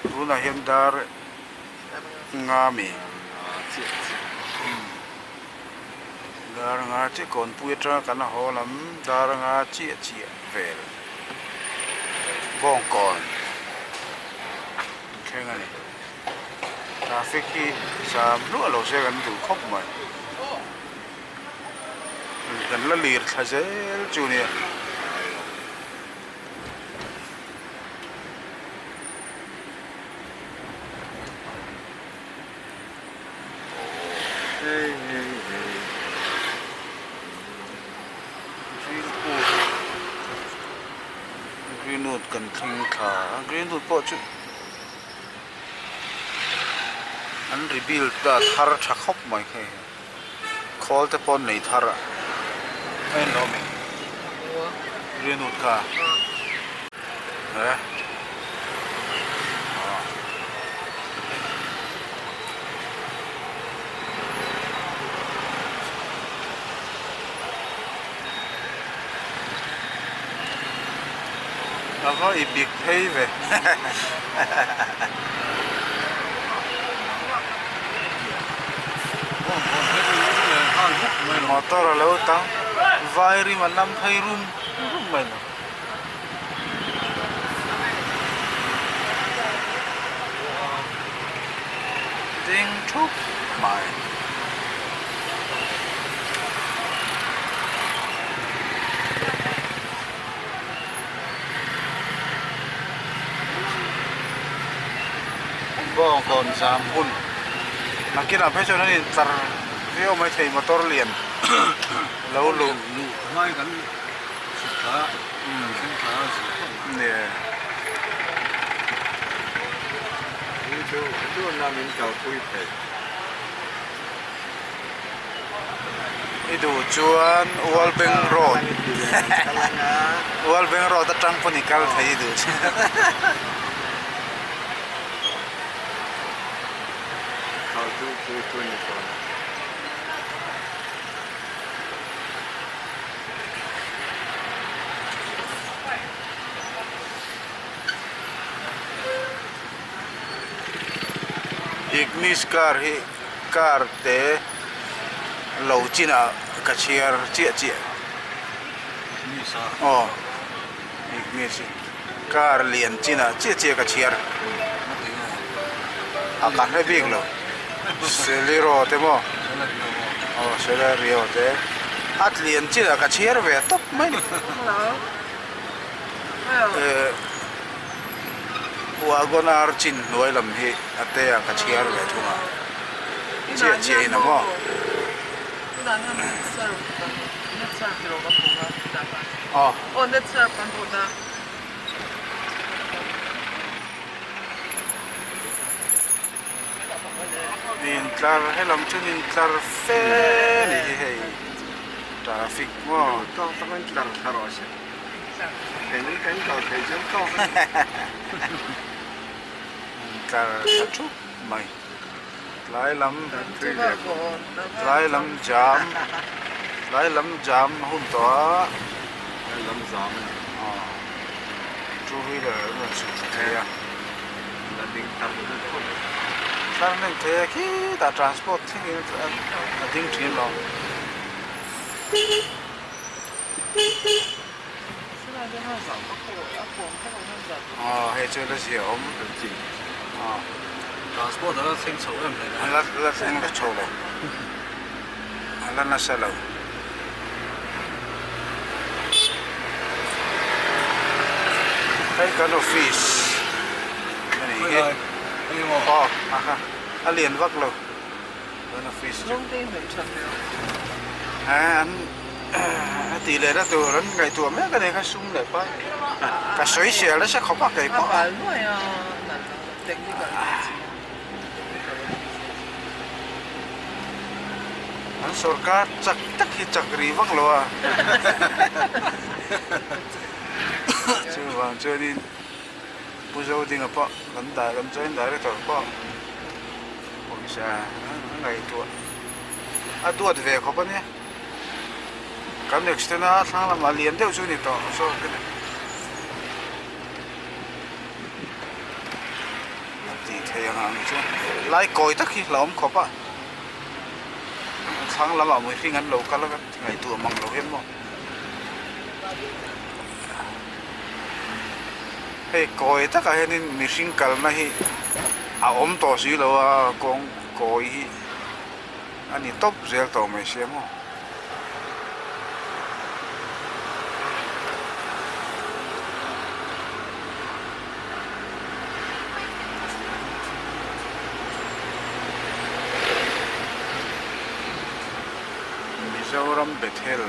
รู้นะเห็นดาร์งามีดาร์งาที่ก่อนปุยตรากันหอลำดาร์งาเจียเวลบ้องก่อนแค่นั้นทราฟิกที่สามรู้เราเสียกันดูครบไหมกันละลีร์ทาเซลจูเนียกรีนวูดกันทิ้งขากรีนวูดพอจุอันรีบิลต์ทาร์ชักคบไหมแค่คอลเตปอนในทาร์ไม่รู้มั้ยกรีนวูดค่ะเอ๊ะแล้วก็อีบิกเฮ้ยเว้ยมอเตอร์แล้วตั้งไวริมันลำไพรุ่มไหมล่ะดิ้งทุกไม่บ้องก่อนสามหุ่นนักกีฬาเพชรนี่ตร์เรียวไม่ใช่มอเตอร์เลียนแล้วลูกไม่กันสุดท้ายขึ้นขาสุดเนี่ยดูน้ำมันเก่าคุยไปนี่ดูจวนวอลเบงโรดวอลเบงโรดตั้งปนิกัลไทยดูเขาดูคุยนี่ก่อนอีกนิสการ์เตะเหล่าจีน่ากระเชียร์เจี๊ยนี่ซะอ๋ออีกนิสการ์เลียนจีน่าเจี๊ยกระเชียร์อาการไม่บิ่งเลยเซลิโรเตมอ๋อเซลิโรเตอัดเลียนจีน่ากระเชียร์เวทบไม่นี่วากอนอาร์จินหน่วยลำฮีอัตเตะกระเชียร์เวทุมาเจี๊ยนะมั้งอ๋อนินทาร์ให้ลำชุนินทาร์เฟนี่เฮ้ยทราฟิกมั้งต้องมันดังคารอชเห็นกันก็เคยเจอก็ทาร์ชุบไม่หลายลำหลายลำจามหลายลำจามหุ่นตัวลำสามอ๋อจูฮีเลยมันสุดเทียแล้วดิ้งทำด้วยคนตอนนั้นเทียคีแต่ transport ที่นี่ดิ้งทีมเราอ๋อเฮ้ยเจอแล้วเสียผมจริงอ๋อ transport แล้วเซ็งโฉมเลยนะแล้วเซ็งก็โชว์เลยแล้วน่าเสียแล้วให้กันออฟฟิศนี่เฮ้ยอ๋อมาค่ะเรียนวักเลยกันออฟฟิศอันตีเลยนะตัวนั้นไงตัวแม่ก็เนี่ยก็ซุ่มเลยป่ะก็สวยเสียแล้วใช่เขาป่ะไก่ป่ะอันสุรการจักตักฮิจักรีวักเลยอ่ะเชื่อว่าเจอดิผู้เจ้าดิ้งป่ะกันได้กันเจอได้เลยตัวป่ะโอ้ยใช่ไงตัวตัวเด็กเขาป่ะเนี่ยกันเด็กสเตน่าทางละมาเลียนเดียวช่วยนี่ต่อโซ่กัน thầy hàng chứ lại coi tất khi lắm khó pa sáng lắm à mới khi ngắn lâu cả lắm ngày tuổi măng lâu hết mà hey coi tất cả nên mình sinh cả này to xíu lâu à con coi anh ấy top rẻ tao mấy xem mà Mizoram Bethel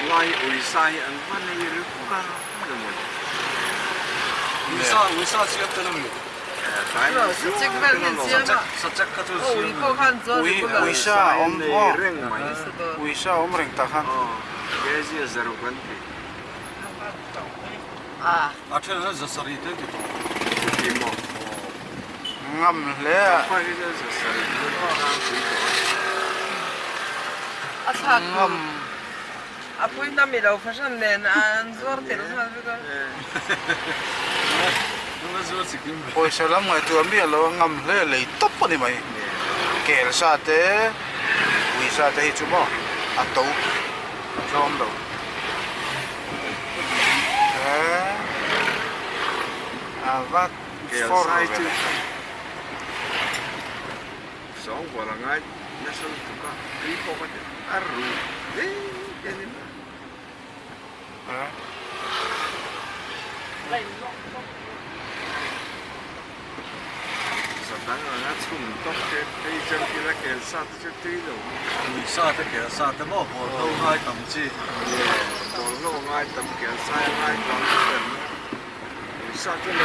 lai ui sai an van nei ru ka no mo 우사 지었다는 거. tai是是这个面接嘛？ 살짝 가져. 哦，一个看着就不了。 Uisa reng mai Uisa ring tahan ke ji zero kan ti 啊， 아테는 저 소리 되게 또. ti mo ngam le pa ke ji sa ri ko ka ti ko 啊他 ngam 啊，不那没了，发生的俺昨天他这个 누가 저 지금 Uisa lam ngai tu mi lo ngam le le top ni mai kel sa te Uisa te hi chu mo a to rom do vat ke for sai tu song ko la ngai na so tu ka ri ko ka aru ke ni sa tang na chum tok ke pe jem ki la ke sa tu ti lo 우사한테 개사한테 뭐 보통 하이 담지. to lo ngai tam ke sai ngai tam sa tu le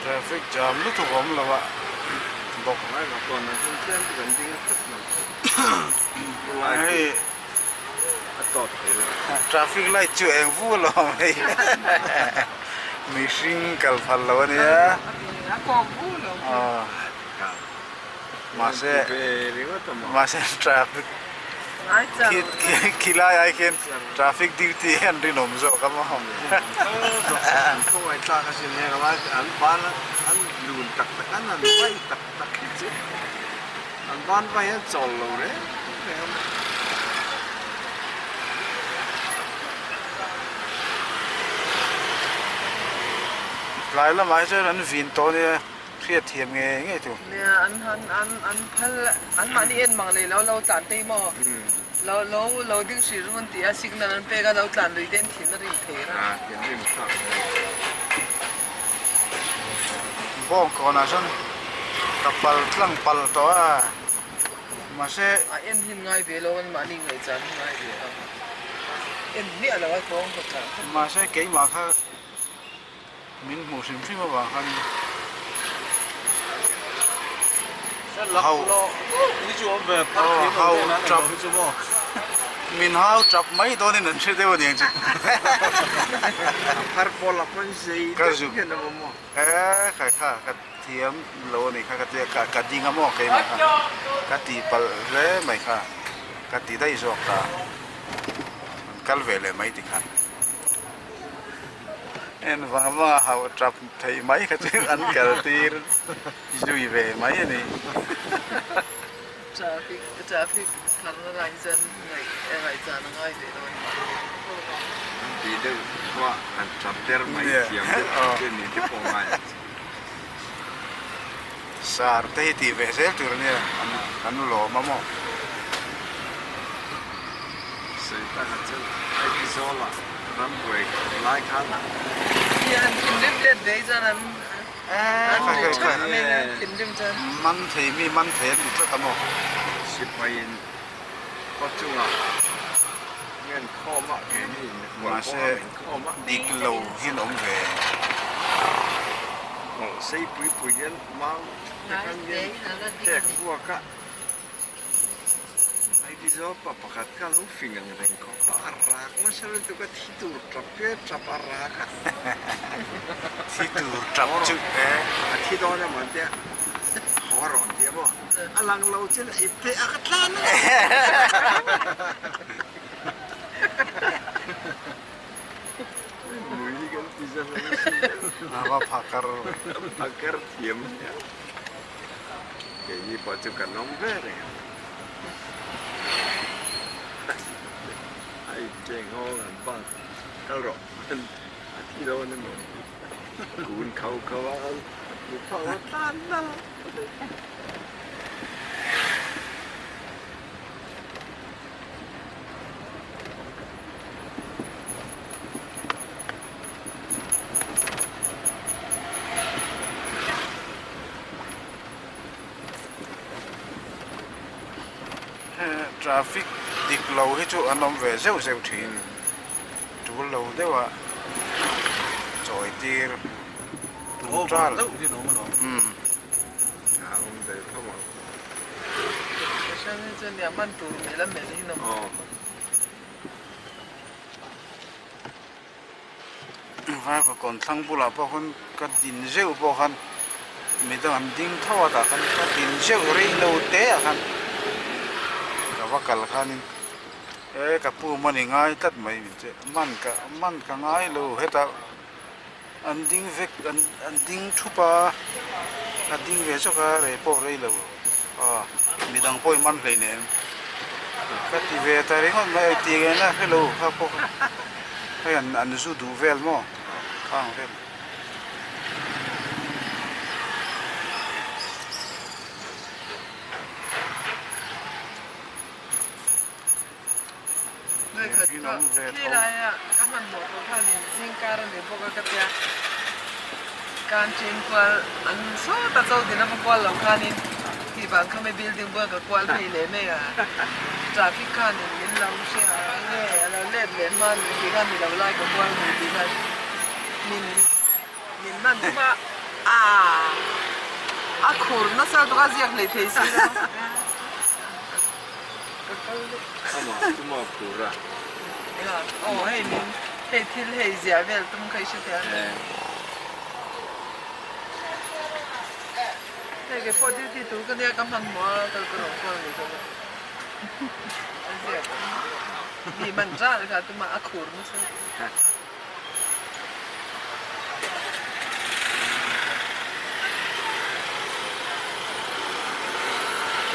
traffic jam lu tu gom la wa bok mai ma kon na sun chen tu kan ding tak na ai a tot ke la traffic light chu eng vu lo mai mi sing kal phal lo ni ya 啊，光顾了。 ma se pe ri wa ta ma ma se traffic 哎，这 kila ai ken traffic duty an ri nom zo ka ma hom ko ai ta ka sin ne ma an ban an lun tak tak an an bai tak tak chi an ban bai an chol lo re lai la mai se an vin to ni เครียดเทียมไงไงถูก เนี่ยอันพัลอันมานี่เอ็นมังเลยแล้วเราตันได้มั้งเราดิ้งสิรุ่นที่อาศิกนั้นเป็นก็เราตันเลยเด่นที่นั่นริมเทนะ เห็นริมฝั่ง บ้องก่อนนะฉันกับปัลตั้งปัลตัวมาเช่ เอ็นหินง่ายเบลวันมานี่ง่ายจังง่ายเบลเอ็นเนี่ยเราก็ต้องประกาศ มาเช่เก๋มาค่ะมินหมูสิมฟิมาบางคัน Sen lakkulo. Ni ju be park ni no na drop ju mo. มินฮาวจับไม่ตัวนี้นั่นเชื่อได้ว่าอย่างจริง พาร์บอลคนเสียกันนะมั่ว ค่ะกัดเทียมโลนี่ค่ะกัดเทียกัดยิงอะมอกเก๋มาค่ะกัดตีปัลเล่ไม่ค่ะกัดตีได้จอกตากัลเวลไม่ติค่ะเอ็นว่าฮาวจับไทยไม่ค่ะที่อันกัดตีจุยเวไม่นี่ traffic ทางอะไรจันอะไรจันง่ายเบลวัน ดีเด้อว่าอันจับเตอร์ไม่เทียมเดี๋ยวนี้ที่ผมว่า Saar tehti vesel turnia anu lo mamo ใส่ตาขัดเจ้าไอ้ที่โซล่ารันเวย์ไล่ขัน เนี่ยกินริมเด็ดได้จันอันชอบอะไรนะกินริมจัน man thei mi man then chu tamo ชิบไปก็จุ่มเงินข้อมาแค่นี้ข้อมา dik lo hin om ve ใส่ปุ๋ยยันมากันเงินแจกพวกก็ไอ้ที่โซปะประกาศกันลูกฟิงเงินเร่งก็อารักมาเชื่อตัวก็ที่ตัวจับเพื่อจับอารัก si tu trap chu ที่โดนเนี่ยเหมือนเดียขอร้อนเดียบ่อลังเราจะไอ้เตะอากาศล้านมุ้ยกันที่จะเป็น ava phakar agar diam ya kayak pasukan nomor ya ai cengongan bang kalau hati lawan itu kun kau kawan lupa tanah traffic dik lo hi chu anom ve zeu zeu thin tu lo dewa choi tir tu Oh, tral đâu đi nó mà nó. ông đây không ạ ฉันจะเนี่ยมันตูมีแล้วไม่ได้นม vai và còn thăng bu la po kon ka din zeu po khan mi dang am ding thawa ta khan ka din zeu rei lo te a khan ka wa kal khanin e ka pu mani ngai tat mai min che man ka ngai lo heta an ding vek an ding thupa ka ding ve so ka re po rei lo mi dang poi man hlei ne ka ti ve ta ring on mai ti ge na hello ka po hay anh su đủ vel mo khang velเลยค่ะที่ไรอ่ะก็มันบอกว่าท่านยิ่งการเรียนพวกก็เตียการจิงกว่าอันโซ่ตัดโซ่ดินะพวกว่าเราคันนี้ที่บางเขาไม่บิลดิ้งเบอร์กับกว่าไม่เลยไม่อ่ะจากที่คันนี้เราเชื่อเนี่ยเราเล่นเล่นมันที่คันนี้เราไล่กับกว่ามีที่คันมินมันว่าขูร์น่าจะตัวเสียงเลยเทสินะ cuma kurang Ja, hej min. Hej till Heizia, välkommen kanske till henne. Hej, får du titta kan jag kan han må ta på liksom. Di man ra ka tu ma akur mo sa.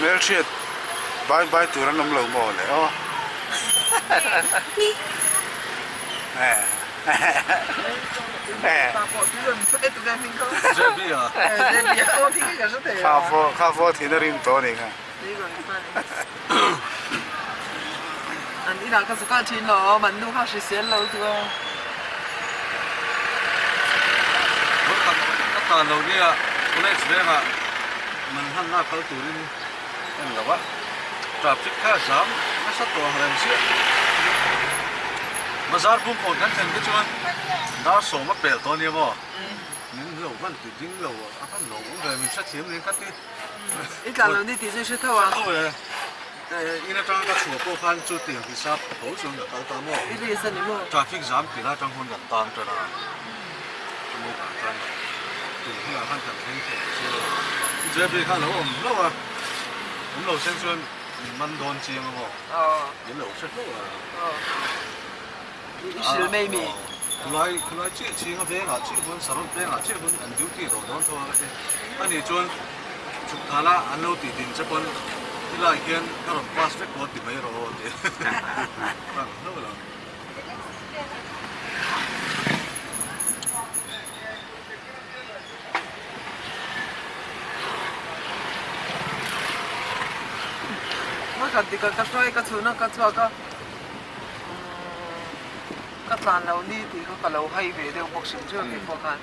Melchit bye turan nom lo mo le nè 大伙这个哎，都在那个，这边啊，这别我听也是对啊。咖啡停的人多你看。这个算。你那个是干天了，门路还是先路这个。我看到你啊，我那时候啊，มันหันหน้าเข้าตัวนี่เห็นหรอวะทราฟิกข้าสามไม่สักตัวอะไรเสียมาซาร์บุ้งคนกันเต็มที่ชวนดาวส่งมาเปลี่ยนตัวนี้บ่นี่เราวันติดดิ้งเราอ่ะถ้าเราเลยมีสักเสียงนี่กันที่你讲了你的确是透啊。透เลย因为张个错过看就点去杀头上的刀刀么你的意思你么？ ทราฟิกสามกี่ละจังคนกันตามจะนะไม่ต่างกันถึงที่เราขั้นกันเพ่งเพ่งเชื่อ这边看楼我们楼啊我们楼先说มันโดนเจียงบ่哦你楼是楼啊哦。你是妹妹。คุณ来เจียงเพ่งอ่ะเจียงคนสารเพ่งอ่ะเจียงคนอันดิวที่เราโดนตัวกันอันนี้จนสุดท้ายละอันเราติดดินจะเป็นที่ไรเขียนก็รถบัสเฟกบอติไม่รอเดี๋ยวฟังเท่าไหร่มาขัดติกะช่วยกะชูนะกะชัวกะกะตานเรานี่ที่เขากะเราให้เวเดียวบอกสิ่งเชื่อที่พอกัน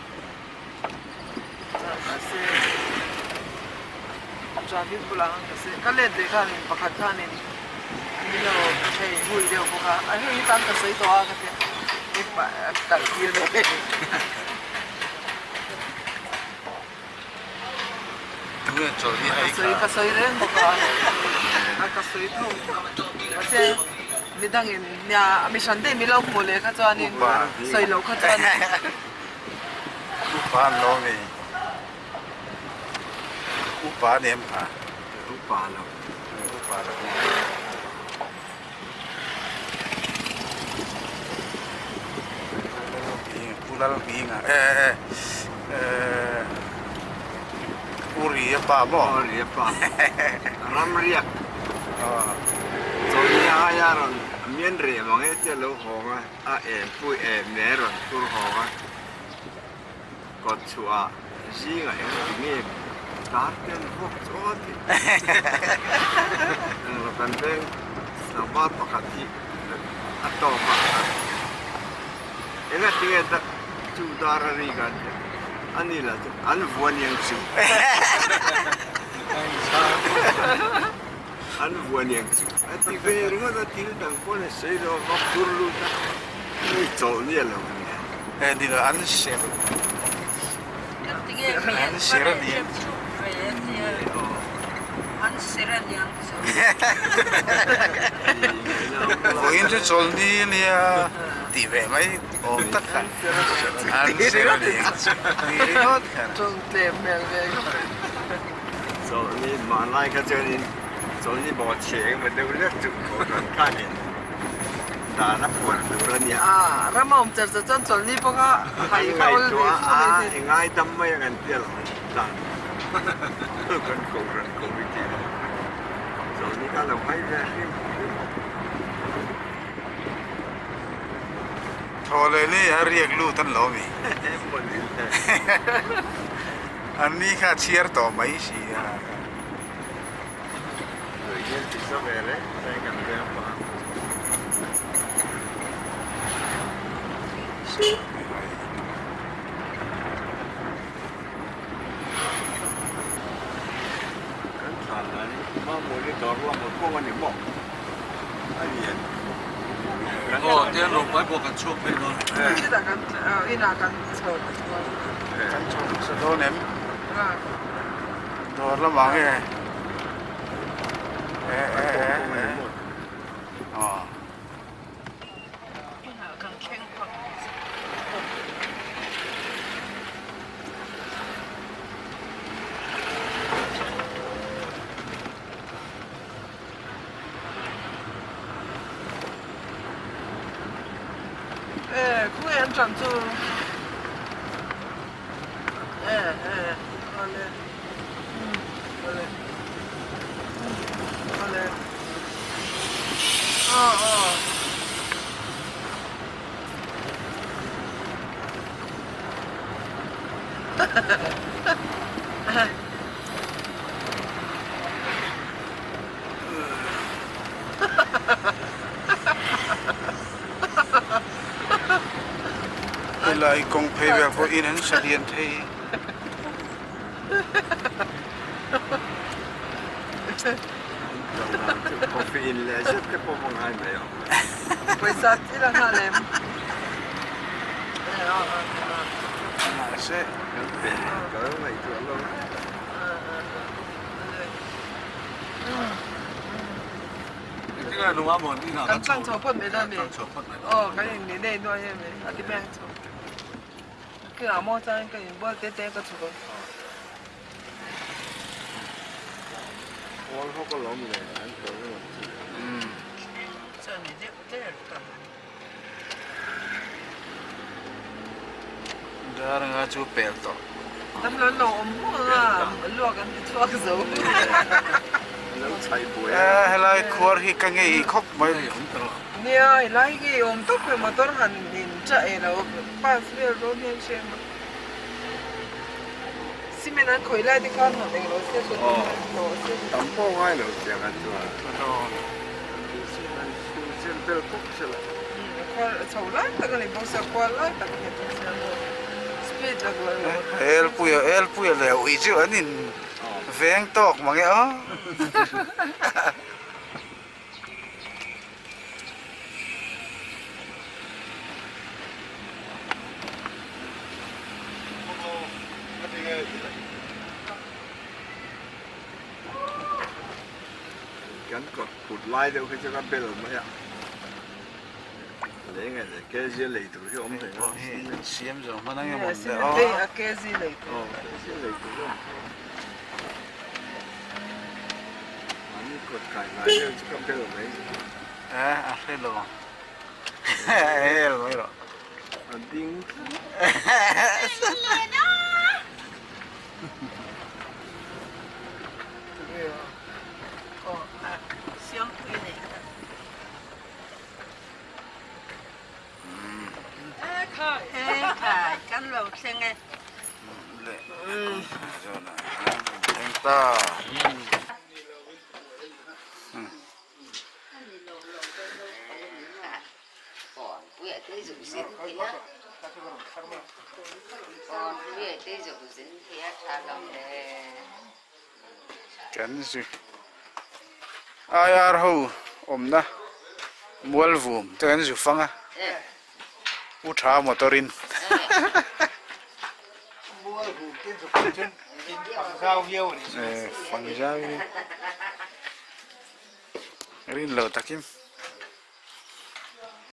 ก็เสียจาบิบุลังก็เสียก็เล่นเด็กกันประคัดกันนี่นี่เราใช้หุ่ยเดียวพอกันไอ้หุ่ยตั้งก็ใส่ตัวกันเนี่ยนี่ปะกัดเยอะเลย เมื่อจอดที่ให้ ka soy rin baka ka soy to kasi midangin niya amisande milaw mule ka chuanin soy lo ka chuanin อุปานโลมีอุปาเนียมผ่า รูปปลาเรา อุปาโลกูลาลปีงอ่ะอุริยป่าบ่ เรียบปลารำเรียก อ๋อ ตอนนี้อาญาเราเมียนเรียมองให้เจ้าลูกหงอ่ะปุ้ยแม่เราตัวหงกดชัวจีงอ่ะนี่การเต้นพวกโจ๊ดเราเป็นเรื่องสบายปกติอัตโตมาเอ็งที่เอ็ดจูดารารีกันอันนี้แหละอันวันยังจูอันวันยังจูอันที่เป็นเรื่องที่ตั้งคนเสียเราก็พูดรู้นะไม่โจเนี่ยเราเนี่ย นี่เราอันเสียอันเสียนี่ 我因这做你呢，地位没哦，得看，俺这个你，你好看， จงเต็มเมืองเลย โจนี่มาไล่ก็เจอนี่โจนี่บอกเฉียงมันดูเลือดจุกคนข้าเนี่ยตาลับปวดดูแล้วเนี่ย รำมอมจะจนจนนี่พวกเขาให้ ไง เขา ตัว เลย ไงทำไม่กันเดียวตาคนโกงวิธีโจนี่ก็เราให้แรงนี่ ทอเลยนี่เรียกลูกท่านหลอมี หมดเลย อันนี้ข้าเชียร์ต่อไม่สิ เย็นติดสบายเลยใช้กันเรื่องป่ะกันสั่นเลยมาหมดเลยตัวร่วงหมดพวกมันหนีหมดไอ้เหี้ย โอ้เดี๋ยวลงไปบอกกันช่วงไปนอน ที่ต่างกันอีนากันเฉิด กันชมสะโดนเน็มโดนละมังไงอ๋อ กันแข่งพัก 公园转住，好嘞，好嘞，好嘞，哦， lại công phê về có in hắn sẽ điện thấy koffein läset ke på många hem ja. Pwesa tila na lem. mà sẽ Ben ko mai to lo. cái đúng không muốn đi nào Kan sang chopot me da me. chụp phật này Kan yang ni dei no ye me. Ati bang chop. Ke amo chan ke bo te te ka chop. Wal ho ko lom le an to lo. Cha ni de te ka. ra nga chú bèo to Tam lo no mo la. Lo kan ti chua ka zo. Lo chai bu à lại khóa hi cái nghe khóc mấy đây không được Nia lai ki om tok pe motor han din cha e lo pa sve ro ni che ma. Simenan khoi lai ti kan no de lo se so no se. tampo ngai lo sia ga tu. đồ Sen pel kok sela. Kwa chau lai ta ka ni bo sa kwa lai ta ka ni se no. Speed la glo. el puya leo ý chứ anh nhìn vén tóc mà nghe ó Kan ko put lai de ke ka pel ma ya. Le ngai de ke je le tu ke om de. xiêm rồi mà đang nghe Ni một si đấy me ó pe a ke zi lai. Oh, ke je le tu. Ani ko kai lai de ka pel ma. à hello hello rồi Ding. Xiang hui ne. Cái cánh lầu sen nghe lệ rồi này anh ta còn quẹt tới rủ xin thì á còn quẹt tới rủ xin thì á thà lòng để cái gì ai ar hậu om na mual vum cái gì phăng à u cha motorin phăng ra rin lờ takim